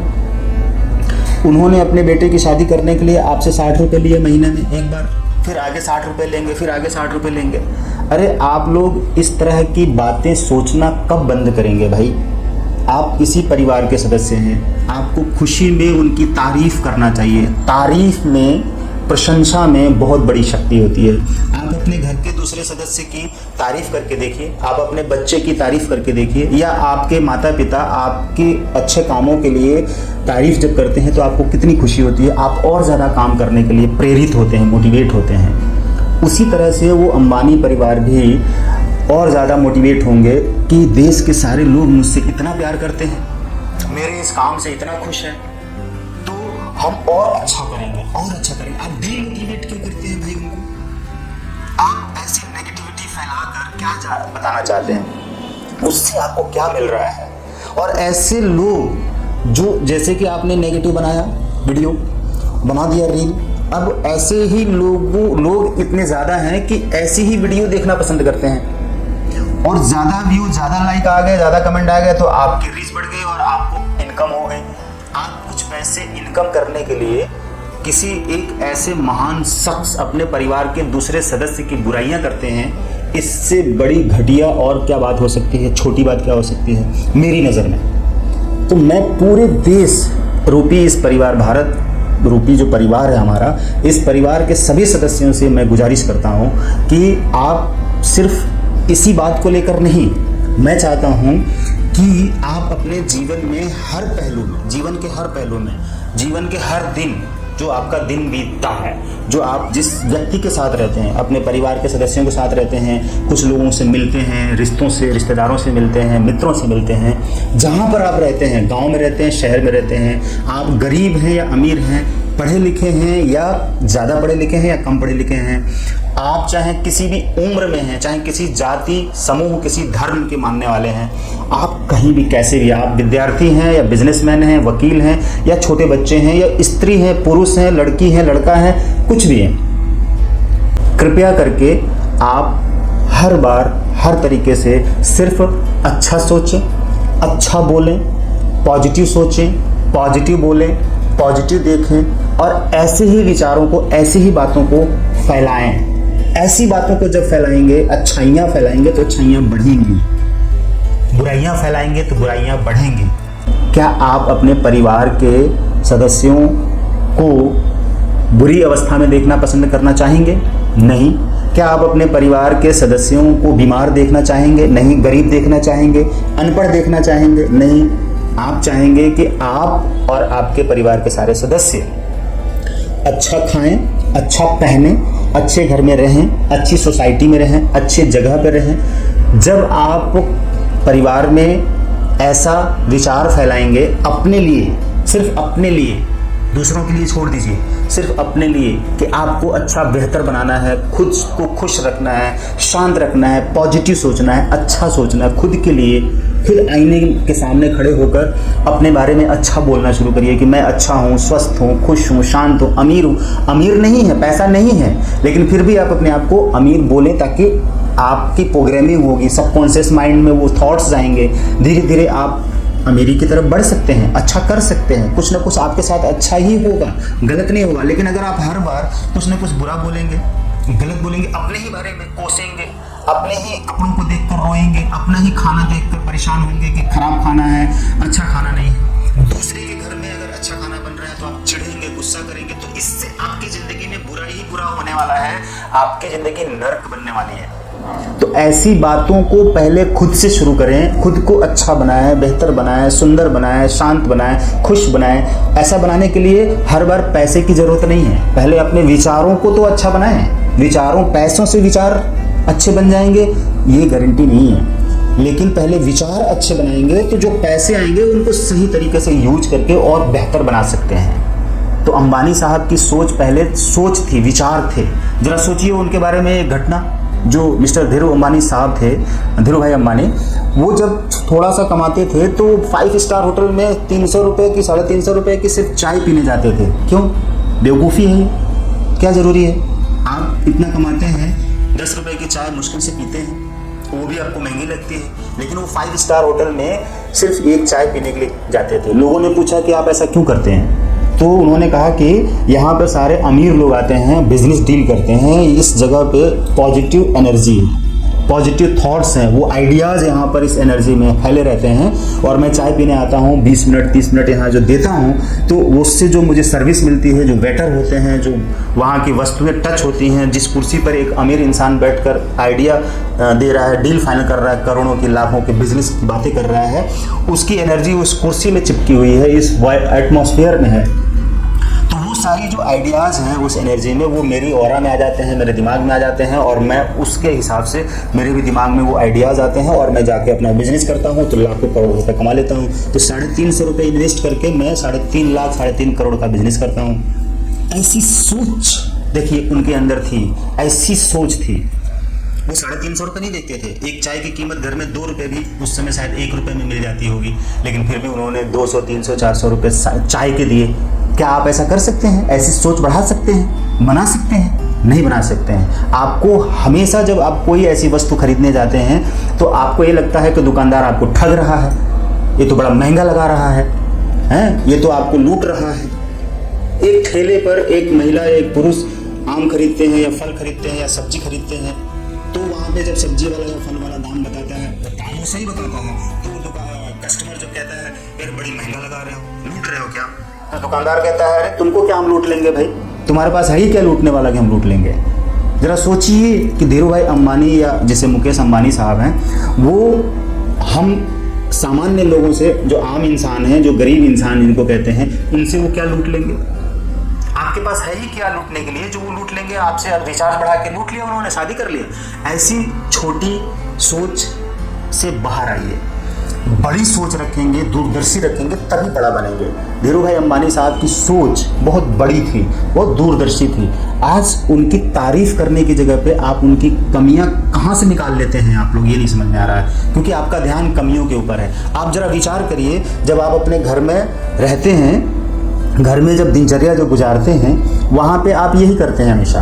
उन्होंने अपने बेटे की शादी करने के लिए आपसे 60 रुपये लिए महीने में एक बार, फिर आगे 60 रुपये लेंगे, फिर आगे 60 रुपये लेंगे। अरे आप लोग इस तरह की बातें सोचना कब बंद करेंगे भाई? आप इसी परिवार के सदस्य हैं, आपको खुशी में उनकी तारीफ करना चाहिए। तारीफ में प्रशंसा में बहुत बड़ी शक्ति होती है। आप अपने घर के दूसरे सदस्य की तारीफ करके देखिए, आप अपने बच्चे की तारीफ करके देखिए, या आपके माता पिता आपके अच्छे कामों के लिए तारीफ जब करते हैं तो आपको कितनी खुशी होती है, आप और ज़्यादा काम करने के लिए प्रेरित होते हैं, मोटिवेट होते हैं। उसी तरह से वो अंबानी परिवार भी और ज़्यादा मोटिवेट होंगे कि देश के सारे लोग मुझसे इतना प्यार करते हैं, मेरे इस काम से इतना खुश है, तो हम और अच्छा करेंगे और अच्छा करेंगे। आप डीमोटिवेट क्यों करते हैं भाई उनको? आप ऐसी नेगेटिविटी फैलाकर क्या बताना चाहते हैं, उससे आपको क्या मिल रहा है? और ऐसे लोग जो, जैसे कि आपने नेगेटिव बनाया वीडियो, बना दिया रील, अब ऐसे ही लोग इतने ज़्यादा हैं कि ऐसी ही वीडियो देखना पसंद करते हैं, और ज़्यादा व्यू, ज़्यादा लाइक आ गए, ज़्यादा कमेंट आ गए तो आपकी रीच बढ़ गई और आपको इनकम हो गई। आप कुछ पैसे इनकम करने के लिए किसी एक ऐसे महान शख्स, अपने परिवार के दूसरे सदस्य की बुराइयां करते हैं, इससे बड़ी घटिया और क्या बात हो सकती है, छोटी बात क्या हो सकती है मेरी नज़र में। तो मैं पूरे देश रूपी इस परिवार, भारत रूपी जो परिवार है हमारा, इस परिवार के सभी सदस्यों से मैं गुजारिश करता हूँ कि आप सिर्फ इसी बात को लेकर नहीं, मैं चाहता हूँ कि आप अपने जीवन में हर पहलू में, जीवन के हर पहलू में, जीवन के हर दिन, जो आपका दिन बीतता है, जो आप जिस व्यक्ति के साथ रहते हैं, अपने परिवार के सदस्यों के साथ रहते हैं, कुछ लोगों से मिलते हैं, रिश्तेदारों से मिलते हैं, मित्रों से मिलते हैं, जहाँ पर आप रहते हैं, गांव में रहते हैं, शहर में रहते हैं, आप गरीब हैं या अमीर हैं, पढ़े लिखे हैं या ज़्यादा पढ़े लिखे हैं या कम पढ़े लिखे हैं, आप चाहे किसी भी उम्र में हैं, चाहे किसी जाति समूह, किसी धर्म के मानने वाले हैं, आप कहीं भी कैसे भी, आप विद्यार्थी हैं या बिजनेसमैन हैं, वकील हैं या छोटे बच्चे हैं या स्त्री हैं, पुरुष हैं, लड़की हैं, लड़का है, कुछ भी हैं, कृपया करके आप हर बार हर तरीके से सिर्फ अच्छा सोचें, अच्छा बोलें, पॉजिटिव सोचें, पॉजिटिव बोलें, पॉजिटिव देखें, और ऐसे ही विचारों को, ऐसी ही बातों को फैलाएं। ऐसी बातों को जब फैलाएंगे, अच्छाइयाँ फैलाएंगे तो अच्छाइयाँ बढ़ेंगी, बुराइयाँ फैलाएंगे तो बुराइयाँ बढ़ेंगी। क्या आप अपने परिवार के सदस्यों को बुरी अवस्था में देखना पसंद करना चाहेंगे? नहीं। क्या आप अपने परिवार के सदस्यों को बीमार देखना चाहेंगे? नहीं। गरीब देखना चाहेंगे? अनपढ़ देखना चाहेंगे? नहीं। आप चाहेंगे कि आप और आपके परिवार के सारे सदस्य अच्छा खाएं, अच्छा पहने, अच्छे घर में रहें, अच्छी सोसाइटी में रहें, अच्छी जगह पर रहें। जब आप परिवार में ऐसा विचार फैलाएंगे अपने लिए, सिर्फ अपने लिए, दूसरों के लिए छोड़ दीजिए, सिर्फ अपने लिए कि आपको अच्छा बेहतर बनाना है, खुद को खुश रखना है, शांत रखना है, पॉजिटिव सोचना है, अच्छा सोचना है, खुद के लिए खुद आईने के सामने खड़े होकर अपने बारे में अच्छा बोलना शुरू करिए कि मैं अच्छा हूँ, स्वस्थ हूँ, खुश हूँ, शांत हूँ, अमीर हूँ। अमीर नहीं है, पैसा नहीं है, लेकिन फिर भी आप अपने आप को अमीर बोलें ताकि आपकी प्रोग्रामिंग होगी, सबकॉन्शियस माइंड में वो थॉट्स जाएंगे, धीरे धीरे आप अमीरी की तरफ बढ़ सकते हैं, अच्छा कर सकते हैं, कुछ ना कुछ आपके साथ अच्छा ही होगा, गलत नहीं होगा। लेकिन अगर आप हर बार कुछ ना कुछ बुरा बोलेंगे, गलत बोलेंगे, अपने ही बारे में कोसेंगे, अपने ही कपड़ों को देखकर रोएंगे, अपना ही खाना देखकर परेशान होंगे कि खराब खाना है, अच्छा खाना नहीं है, दूसरे के घर में अगर अच्छा खाना बन रहा है तो आप चिढ़ेंगे, गुस्सा करेंगे, तो इससे आपकी ज़िंदगी में बुरा ही बुरा होने वाला है, आपकी ज़िंदगी नर्क बनने वाली है। तो ऐसी बातों को पहले खुद से शुरू करें, खुद को अच्छा बनाएं, बेहतर बनाएं, सुंदर बनाएं, शांत बनाएं, खुश बनाएं। ऐसा बनाने के लिए हर बार पैसे की ज़रूरत नहीं है, पहले अपने विचारों को तो अच्छा बनाएं। विचारों, पैसों से विचार अच्छे बन जाएंगे ये गारंटी नहीं है, लेकिन पहले विचार अच्छे बनाएंगे तो जो पैसे आएंगे उनको सही तरीके से यूज करके और बेहतर बना सकते हैं। तो अंबानी साहब की सोच पहले सोच थी, विचार थे। जरा सोचिए उनके बारे में एक घटना, जो मिस्टर धीरू अंबानी साहब थे, धीरू भाई अंबानी, वो जब थोड़ा सा कमाते थे तो 5 स्टार होटल में 300 रुपये की, 350 रुपये की सिर्फ चाय पीने जाते थे। क्यों? बेवकूफ़ी है, क्या ज़रूरी है? आप इतना कमाते हैं, 10 रुपये की चाय मुश्किल से पीते हैं, वो भी आपको महंगी लगती है, लेकिन वो 5 स्टार होटल में सिर्फ एक चाय पीने के लिए जाते थे। लोगों ने पूछा कि आप ऐसा क्यों करते हैं? तो उन्होंने कहा कि यहाँ पर सारे अमीर लोग आते हैं, बिजनेस डील करते हैं, इस जगह पे पॉजिटिव एनर्जी है, पॉजिटिव थॉट्स हैं, वो आइडियाज़ यहाँ पर इस एनर्जी में फैले रहते हैं। और मैं चाय पीने आता हूँ, 20 मिनट 30 मिनट यहाँ जो देता हूँ, तो उससे जो मुझे सर्विस मिलती है, जो वेटर होते हैं, जो वहाँ की वस्तुएं टच होती हैं, जिस कुर्सी पर एक अमीर इंसान बैठकर आइडिया दे रहा है, डील फाइनल कर रहा है, करोड़ों की लाखों के बिजनेस की बातें कर रहा है, उसकी एनर्जी उस कुर्सी में चिपकी हुई है, इस एटमॉस्फेयर में है। तो वो सारी जो आइडियाज़ हैं उस एनर्जी में, वो मेरी ऑरा में आ जाते हैं, मेरे दिमाग में आ जाते हैं, और मैं उसके हिसाब से मेरे भी दिमाग में वो आइडियाज़ आते हैं, और मैं जाके अपना बिजनेस करता हूँ तो लाखों करोड़ रुपए कमा लेता हूँ। तो 350 रुपये इन्वेस्ट करके मैं 3.5 लाख 3.5 करोड़ का बिजनेस करता हूँ। ऐसी सोच देखिए उनके अंदर थी, ऐसी सोच थी। वो 350 रुपये नहीं देखते थे। एक चाय की कीमत घर में 2 रुपये भी उस समय शायद 1 रुपये में मिल जाती होगी, लेकिन फिर भी उन्होंने 200 300 400 रुपये चाय के दिए। क्या आप ऐसा कर सकते हैं? ऐसी सोच बढ़ा सकते हैं, बना सकते हैं? नहीं बना सकते हैं। आपको हमेशा जब आप कोई ऐसी वस्तु खरीदने जाते हैं तो आपको ये लगता है कि दुकानदार आपको ठग रहा है, ये तो बड़ा महंगा लगा रहा है, ये तो आपको लूट रहा है। एक ठेले पर एक महिला एक पुरुष आम खरीदते हैं या फल खरीदते हैं या सब्जी खरीदते हैं, तो वहाँ पे जब सब्जी वाला या फल वाला दाम बताता है, तो दाम वो सही बताता है, तो कस्टमर जब कहता है यार बड़ी महंगा लगा रहे हो, लूट रहे हो क्या, तो दुकानदार कहता है अरे तुमको क्या हम लूट लेंगे भाई, तुम्हारे पास है ही क्या लूटने वाला कि हम लूट लेंगे। जरा सोचिए कि धीरू भाई अंबानी या जैसे मुकेश अंबानी साहब हैं, वो हम सामान्य लोगों से, जो आम इंसान हैं, जो गरीब इंसान जिनको कहते हैं, उनसे वो क्या लूट लेंगे। आपके पास है ही क्या लूटने के लिए जो वो लूट लेंगे आपसे। रिचार्ज बढ़ा के लूट लिया उन्होंने, शादी कर लिया। ऐसी छोटी सोच से बाहर आइए, बड़ी सोच रखेंगे, दूरदर्शी रखेंगे, तभी बड़ा बनेंगे। धीरू भाई अंबानी साहब की सोच बहुत बड़ी थी, बहुत दूरदर्शी थी। आज उनकी तारीफ करने की जगह पे आप उनकी कमियां कहाँ से निकाल लेते हैं आप लोग, ये नहीं समझ में आ रहा है, क्योंकि आपका ध्यान कमियों के ऊपर है। आप जरा विचार करिए, जब आप अपने घर में रहते हैं, घर में जब दिनचर्या जो गुजारते हैं, वहाँ पे आप यही करते हैं, हमेशा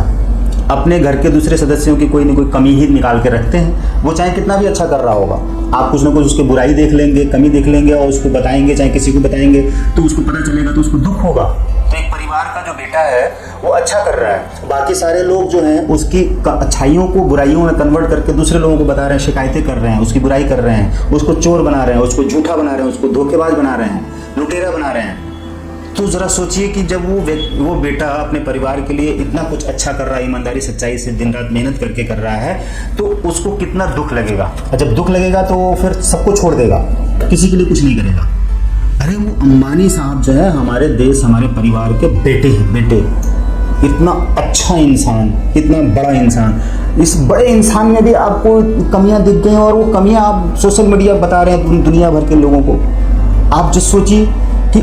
अपने घर के दूसरे सदस्यों की कोई ना कोई कमी ही निकाल के रखते हैं। वो चाहे कितना भी अच्छा कर रहा होगा, आप कुछ ना कुछ उसकी बुराई देख लेंगे, कमी देख लेंगे और उसको बताएंगे, चाहे किसी को बताएंगे तो उसको पता चलेगा तो उसको दुख होगा। तो एक परिवार का जो बेटा है वो अच्छा कर रहा है, बाकी सारे लोग जो हैं उसकी अच्छाइयों को बुराइयों में कन्वर्ट करके दूसरे लोगों को बता रहे हैं, शिकायतें कर रहे हैं, उसकी बुराई कर रहे हैं, उसको चोर बना रहे हैं, उसको झूठा बना रहे हैं, उसको धोखेबाज बना रहे हैं, लुटेरा बना रहे हैं। तो ज़रा सोचिए कि जब वो बेटा अपने परिवार के लिए इतना कुछ अच्छा कर रहा है, ईमानदारी सच्चाई से दिन रात मेहनत करके कर रहा है, तो उसको कितना दुख लगेगा। और जब दुख लगेगा तो वो फिर सबको छोड़ देगा, किसी के लिए कुछ नहीं करेगा। अरे वो अंबानी साहब जो है हमारे देश, हमारे परिवार के बेटे हैं, बेटे। इतना अच्छा इंसान, इतना बड़ा इंसान, इस बड़े इंसान में भी आपको कमियां दिख गई, और वो कमियां आप सोशल मीडिया बता रहे हैं दुनिया भर के लोगों को। आप जो सोचिए कि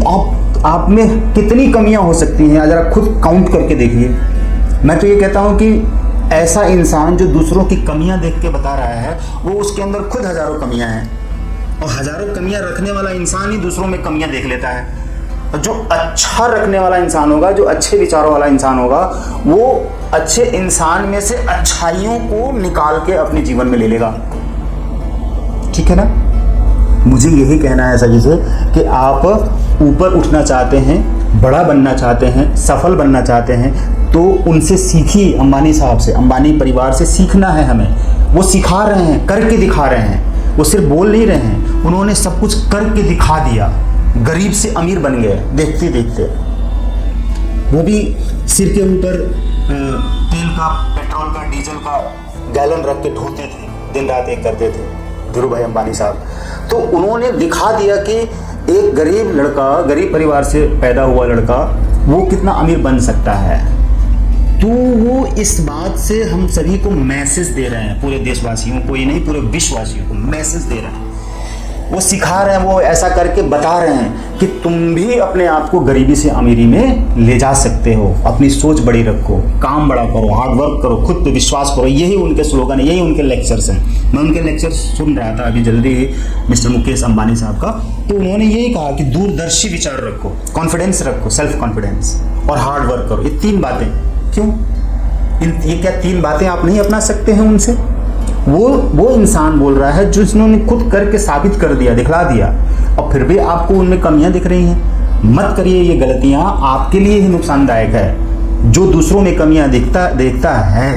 आप में कितनी कमियां हो सकती हैं, ज़रा खुद काउंट करके देखिए। मैं तो ये कहता हूँ कि ऐसा इंसान जो दूसरों की कमियां देख के बता रहा है, वो उसके अंदर खुद हज़ारों कमियां हैं, और हज़ारों कमियां रखने वाला इंसान ही दूसरों में कमियां देख लेता है। और जो अच्छा रखने वाला इंसान होगा, जो अच्छे विचारों वाला इंसान होगा, वो अच्छे इंसान में से अच्छाइयों को निकाल के अपने जीवन में ले लेगा। ठीक है ना। मुझे यही कहना है सभी से कि आप ऊपर उठना चाहते हैं, बड़ा बनना चाहते हैं, सफल बनना चाहते हैं, तो उनसे सीखिए। अंबानी साहब से, अंबानी परिवार से सीखना है हमें। वो सिखा रहे हैं, करके दिखा रहे हैं, वो सिर्फ बोल नहीं रहे हैं, उन्होंने सब कुछ करके दिखा दिया। गरीब से अमीर बन गए देखते देखते। वो भी सिर के ऊपर तेल का, पेट्रोल का, डीजल का गैलन रख के ढोते थे, दिन रात एक करते थे धीरू भाई अंबानी साहब। तो उन्होंने दिखा दिया कि एक गरीब लड़का, गरीब परिवार से पैदा हुआ लड़का, वो कितना अमीर बन सकता है। तो वो इस बात से हम सभी को मैसेज दे रहे हैं, पूरे देशवासियों को ही नहीं, पूरे विश्ववासियों को मैसेज दे रहे हैं। वो सिखा रहे हैं, वो ऐसा करके बता रहे हैं कि तुम भी अपने आप को गरीबी से अमीरी में ले जा सकते हो। अपनी सोच बड़ी रखो, काम बड़ा करो, हार्ड वर्क करो, खुद पे विश्वास करो। यही उनके स्लोगन है, यही उनके लेक्चर्स हैं। मैं उनके लेक्चर सुन रहा था अभी जल्दी ही, मिस्टर मुकेश अंबानी साहब का। तो उन्होंने यही कहा कि दूरदर्शी विचार रखो, कॉन्फिडेंस रखो, सेल्फ कॉन्फिडेंस, और हार्ड वर्क करो। ये 3 बातें। क्यों ये क्या 3 बातें आप नहीं अपना सकते हैं उनसे? वो इंसान बोल रहा है जो जिन्होंने खुद करके साबित कर दिया, दिखला दिया, और फिर भी आपको उनमें कमियां दिख रही हैं। मत करिए ये गलतियां, आपके लिए ही नुकसानदायक है। जो दूसरों में कमियां देखता है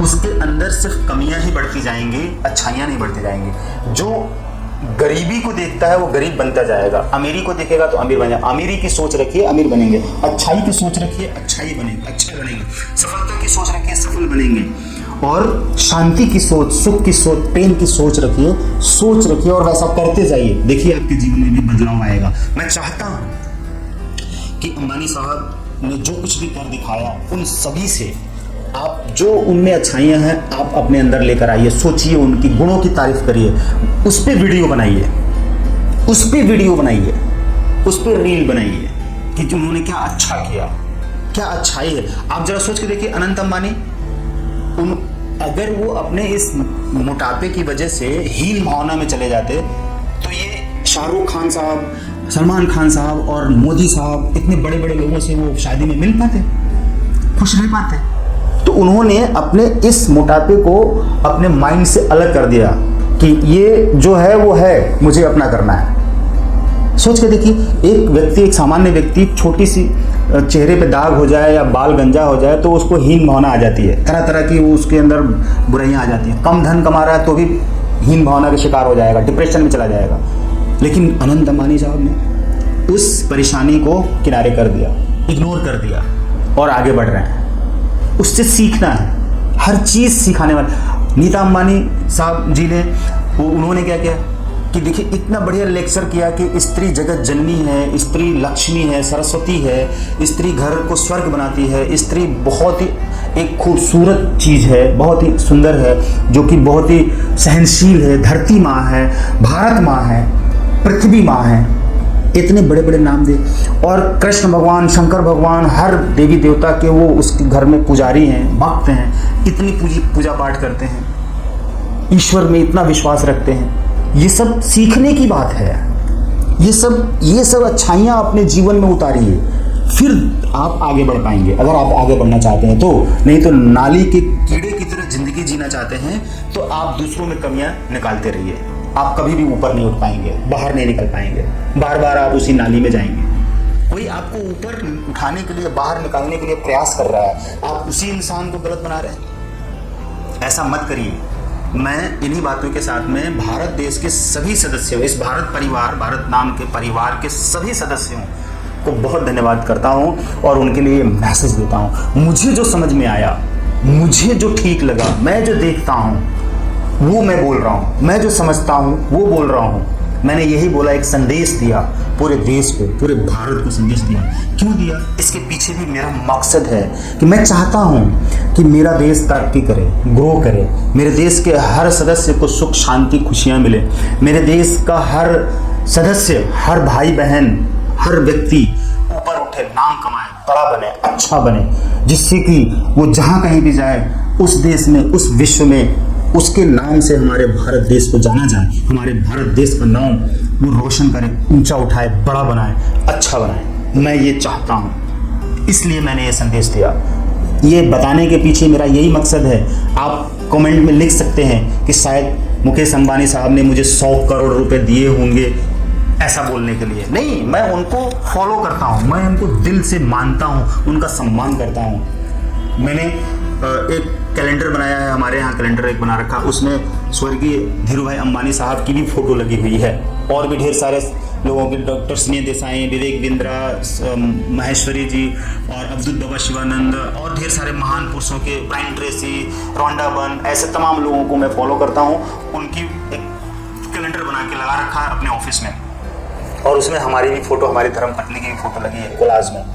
उसके अंदर सिर्फ कमियां ही बढ़ती जाएंगी, अच्छाइयां नहीं बढ़ती जाएंगी। जो गरीबी को देखता है वो गरीब बनता जाएगा, अमीरी को देखेगा तो अमीर बन जाएगा। अमीरी की सोच रखिए अमीर बनेंगे, अच्छाई की सोच रखिए अच्छे बनेंगे, सफलता की सोच रखिए सफल बनेंगे, और शांति की सोच, सुख की सोच, प्रेम की सोच रखिए और वैसा करते जाइए। देखिए आपके जीवन में भी बदलाव आएगा। मैं चाहता हूं कि अंबानी साहब ने जो कुछ भी कर दिखाया उन सभी से आप जो उनमें अच्छाइयां हैं आप अपने अंदर लेकर आइए, सोचिए, उनकी गुणों की तारीफ करिए, उस पर वीडियो बनाइए, उस पर रील बनाइए कि उन्होंने क्या अच्छा किया, क्या अच्छाई है। आप जरा सोच के देखिए, अनंत अंबानी अगर वो अपने इस मोटापे की वजह से हीन भावना में चले जाते तो ये शाहरुख खान साहब, सलमान खान साहब और मोदी साहब, इतने बड़े बड़े लोगों से वो शादी में मिल पाते, खुश रह पाते। तो उन्होंने अपने इस मोटापे को अपने माइंड से अलग कर दिया कि ये जो है वो है, मुझे अपना करना है। सोच के देखिए, एक सामान्य व्यक्ति, छोटी सी चेहरे पे दाग हो जाए या बाल गंजा हो जाए तो उसको हीन भावना आ जाती है, तरह तरह की वो उसके अंदर बुराइयां आ जाती हैं। कम धन कमा रहा है तो भी हीन भावना के शिकार हो जाएगा, डिप्रेशन में चला जाएगा। लेकिन अनंत अंबानी साहब ने उस परेशानी को किनारे कर दिया, इग्नोर कर दिया और आगे बढ़ रहे हैं। उससे सीखना है, हर चीज़ सिखाने वाले। नीता अंबानी साहब जी ने उन्होंने क्या किया कि देखिए इतना बढ़िया लेक्चर किया कि स्त्री जगत जननी है, स्त्री लक्ष्मी है, सरस्वती है, स्त्री घर को स्वर्ग बनाती है, स्त्री बहुत ही एक खूबसूरत चीज़ है, बहुत ही सुंदर है, जो कि बहुत ही सहनशील है, धरती माँ है, भारत माँ है, पृथ्वी माँ है। इतने बड़े बड़े नाम दे। और कृष्ण भगवान, शंकर भगवान, हर देवी देवता के वो उसके घर में पुजारी हैं, भक्त हैं, इतनी पूजा पाठ करते हैं, ईश्वर में इतना विश्वास रखते हैं। ये सब सीखने की बात है। ये सब अच्छाइयाँ अपने जीवन में उतारिए, फिर आप आगे बढ़ पाएंगे, अगर आप आगे बढ़ना चाहते हैं तो। नहीं तो नाली के कीड़े की तरह जिंदगी जीना चाहते हैं तो आप दूसरों में कमियां निकालते रहिए, आप कभी भी ऊपर नहीं उठ पाएंगे, बाहर नहीं निकल पाएंगे, बार बार आप उसी नाली में जाएंगे। कोई आपको ऊपर उठाने के लिए, बाहर निकालने के लिए प्रयास कर रहा है, आप उसी इंसान को गलत बना रहे हैं। ऐसा मत करिए। मैं इन्हीं बातों के साथ में भारत देश के सभी सदस्यों, इस भारत परिवार, भारत नाम के परिवार के सभी सदस्यों को बहुत धन्यवाद करता हूं और उनके लिए मैसेज देता हूं। मुझे जो समझ में आया, मुझे जो ठीक लगा, मैं जो देखता हूं वो मैं बोल रहा हूं, मैं जो समझता हूं वो बोल रहा हूं। मैंने यही बोला, एक संदेश दिया पूरे देश को, पूरे भारत को संदेश दिया। क्यों दिया? इसके पीछे भी मेरा मकसद है कि मैं चाहता हूं कि मेरा देश तरक्की करे, ग्रो करे, मेरे देश के हर सदस्य को सुख शांति खुशियां मिले, मेरे देश का हर सदस्य, हर भाई बहन, हर व्यक्ति ऊपर उठे, नाम कमाए, बड़ा बने, अच्छा बने, जिससे कि वो जहाँ कहीं भी जाए उस देश में, उस विश्व में उसके नाम से हमारे भारत देश को जाना जाए, हमारे भारत देश का नाम वो रोशन करे, ऊंचा उठाए, बड़ा बनाए, अच्छा बनाए। मैं ये चाहता हूँ, इसलिए मैंने ये संदेश दिया। ये बताने के पीछे मेरा यही मकसद है। आप कमेंट में लिख सकते हैं कि शायद मुकेश अंबानी साहब ने मुझे 100 करोड़ रुपए दिए होंगे ऐसा बोलने के लिए। नहीं, मैं उनको फॉलो करता हूँ, मैं उनको दिल से मानता हूँ, उनका सम्मान करता हूँ। मैंने एक कैलेंडर बनाया है, हमारे यहाँ कैलेंडर एक बना रखा, उसमें स्वर्गीय धीरू भाई अंबानी साहब की भी फोटो लगी हुई है, और भी ढेर सारे लोगों के, डॉक्टर स्नेह देसाई, विवेक बिंद्रा, महेश्वरी जी और अब्दुल बाबा शिवानंद और ढेर सारे महान पुरुषों के, ब्रायन ट्रेसी, रोंडा बर्न, ऐसे तमाम लोगों को मैं फॉलो करता हूँ। उनकी एक कैलेंडर बना के लगा रखा है अपने ऑफिस में, और उसमें हमारी भी फोटो, हमारी धर्मपत्नी की भी फोटो लगी है कोलाज में,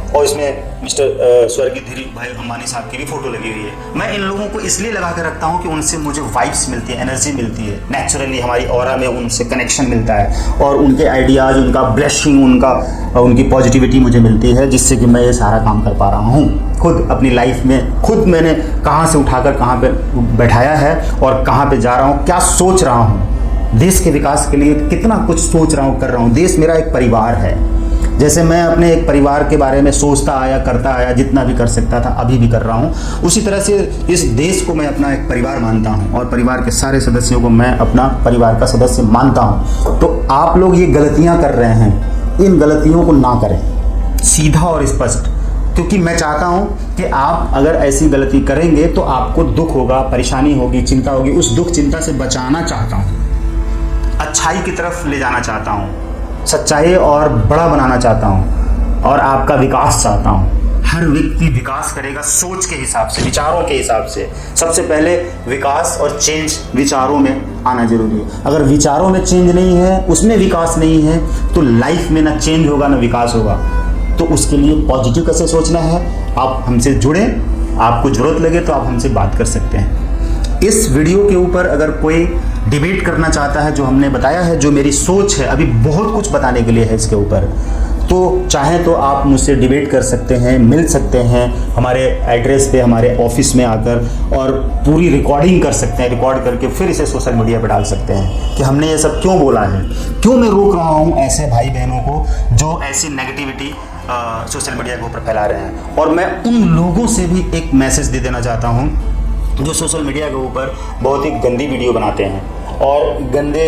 और इसमें मिस्टर स्वर्गीय धीरू भाई अंबानी साहब की भी फोटो लगी हुई है। मैं इन लोगों को इसलिए लगा कर रखता हूँ कि उनसे मुझे वाइब्स मिलती है, एनर्जी मिलती है, नेचुरली हमारी ऑरा में उनसे कनेक्शन मिलता है, और उनके आइडियाज़, उनका ब्लेसिंग, उनकी पॉजिटिविटी मुझे मिलती है, जिससे कि मैं ये सारा काम कर पा रहा हूँ। खुद अपनी लाइफ में खुद मैंने कहाँ से उठाकर कहाँ पे बैठाया है और कहाँ पे जा रहा हूँ, क्या सोच रहा हूँ, देश के विकास के लिए कितना कुछ सोच रहा हूँ, कर रहा हूँ। देश मेरा एक परिवार है। जैसे मैं अपने एक परिवार के बारे में सोचता आया, करता आया, जितना भी कर सकता था अभी भी कर रहा हूँ, उसी तरह से इस देश को मैं अपना एक परिवार मानता हूँ और परिवार के सारे सदस्यों को मैं अपना परिवार का सदस्य मानता हूँ। तो आप लोग ये गलतियाँ कर रहे हैं, इन गलतियों को ना करें, सीधा और स्पष्ट, क्योंकि मैं चाहता हूं कि आप अगर ऐसी गलती करेंगे तो आपको दुख होगा, परेशानी होगी, चिंता होगी। उस दुख चिंता से बचाना चाहता हूं, अच्छाई की तरफ ले जाना चाहता हूं, सच्चाई और बड़ा बनाना चाहता हूं और आपका विकास चाहता हूं। हर व्यक्ति विकास करेगा सोच के हिसाब से, विचारों के हिसाब से। सबसे पहले विकास और चेंज विचारों में आना जरूरी है। अगर विचारों में चेंज नहीं है, उसमें विकास नहीं है, तो लाइफ में ना चेंज होगा ना विकास होगा। तो उसके लिए पॉजिटिव कैसे सोचना है, आप हमसे जुड़ें, आपको ज़रूरत लगे तो आप हमसे बात कर सकते हैं। इस वीडियो के ऊपर अगर कोई डिबेट करना चाहता है, जो हमने बताया है, जो मेरी सोच है, अभी बहुत कुछ बताने के लिए है इसके ऊपर, तो चाहे तो आप मुझसे डिबेट कर सकते हैं, मिल सकते हैं हमारे एड्रेस पे, हमारे ऑफिस में आकर, और पूरी रिकॉर्डिंग कर सकते हैं। रिकॉर्ड करके फिर इसे सोशल मीडिया पे डाल सकते हैं कि हमने ये सब क्यों बोला है, क्यों मैं रोक रहा हूँ ऐसे भाई बहनों को जो ऐसी नेगेटिविटी सोशल मीडिया के ऊपर फैला रहे हैं। और मैं उन लोगों से भी एक मैसेज दे देना चाहता हूँ जो सोशल मीडिया के ऊपर बहुत ही गंदी वीडियो बनाते हैं और गंदे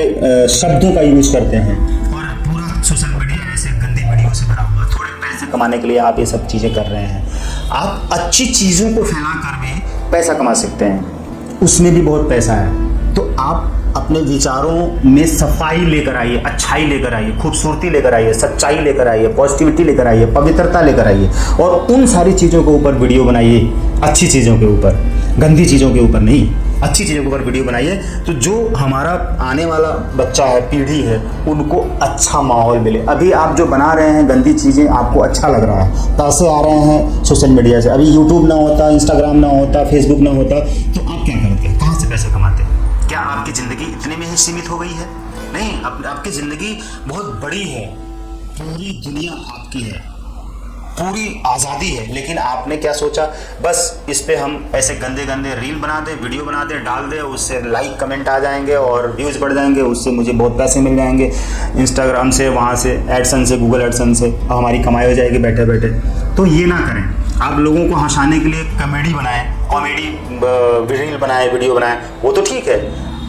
शब्दों का यूज़ करते हैं, और पूरा सोशल मीडिया ऐसे गंदी वीडियो से भरा हुआ। थोड़े पैसे कमाने के लिए आप ये सब चीज़ें कर रहे हैं। आप अच्छी चीज़ों को फैला कर भी पैसा कमा सकते हैं, उसमें भी बहुत पैसा है। तो आप अपने विचारों में सफाई लेकर आइए, अच्छाई लेकर आइए, खूबसूरती लेकर आइए, सच्चाई लेकर आइए, पॉजिटिविटी लेकर आइए, पवित्रता लेकर आइए, और उन सारी चीज़ों के ऊपर वीडियो बनाइए। अच्छी चीज़ों के ऊपर, गंदी चीज़ों के ऊपर नहीं, अच्छी चीज़ों के ऊपर वीडियो बनाइए। तो जो हमारा आने वाला बच्चा है, पीढ़ी है, उनको अच्छा माहौल मिले। अभी आप जो बना रहे हैं गंदी चीज़ें, आपको अच्छा लग रहा है, पैसे आ रहे हैं सोशल मीडिया से। अभी यूट्यूब ना होता, इंस्टाग्राम ना होता, फेसबुक ना होता, तो आप क्या करते? कहाँ से पैसे कमाते? क्या आपकी ज़िंदगी इतने में ही सीमित हो गई है? नहीं, आपकी ज़िंदगी बहुत बड़ी है, पूरी दुनिया आपकी है, पूरी आज़ादी है। लेकिन आपने क्या सोचा, बस इस पे हम ऐसे गंदे गंदे रील बना दें, वीडियो बना दें, डाल दें, उससे लाइक कमेंट आ जाएंगे और व्यूज़ बढ़ जाएंगे, उससे मुझे बहुत पैसे मिल जाएंगे इंस्टाग्राम से, वहाँ से एडसन से, गूगल एडसन से, हमारी कमाई हो जाएगी बैठे बैठे। तो ये ना करें। आप लोगों को हंसाने के लिए कॉमेडी बनाएं, कॉमेडी रील बनाएं, वीडियो बनाएं, वो तो ठीक है।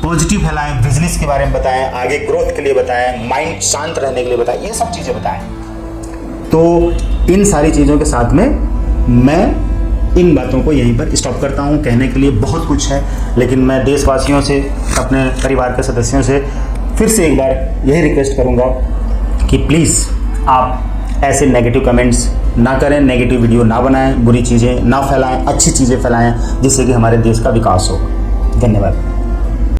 पॉजिटिव फैलाएं, बिजनेस के बारे में बताएं, आगे ग्रोथ के लिए बताएं, माइंड शांत रहने के लिए बताएं, ये सब चीज़ें बताएं। तो इन सारी चीज़ों के साथ में मैं इन बातों को यहीं पर स्टॉप करता हूँ। कहने के लिए बहुत कुछ है, लेकिन मैं देशवासियों से, अपने परिवार के सदस्यों से फिर से एक बार यही रिक्वेस्ट करूँगा कि प्लीज़ आप ऐसे नेगेटिव कमेंट्स ना करें, नेगेटिव वीडियो ना बनाएं, बुरी चीज़ें ना फैलाएं, अच्छी चीज़ें फैलाएं, जिससे कि हमारे देश का विकास हो। धन्यवाद।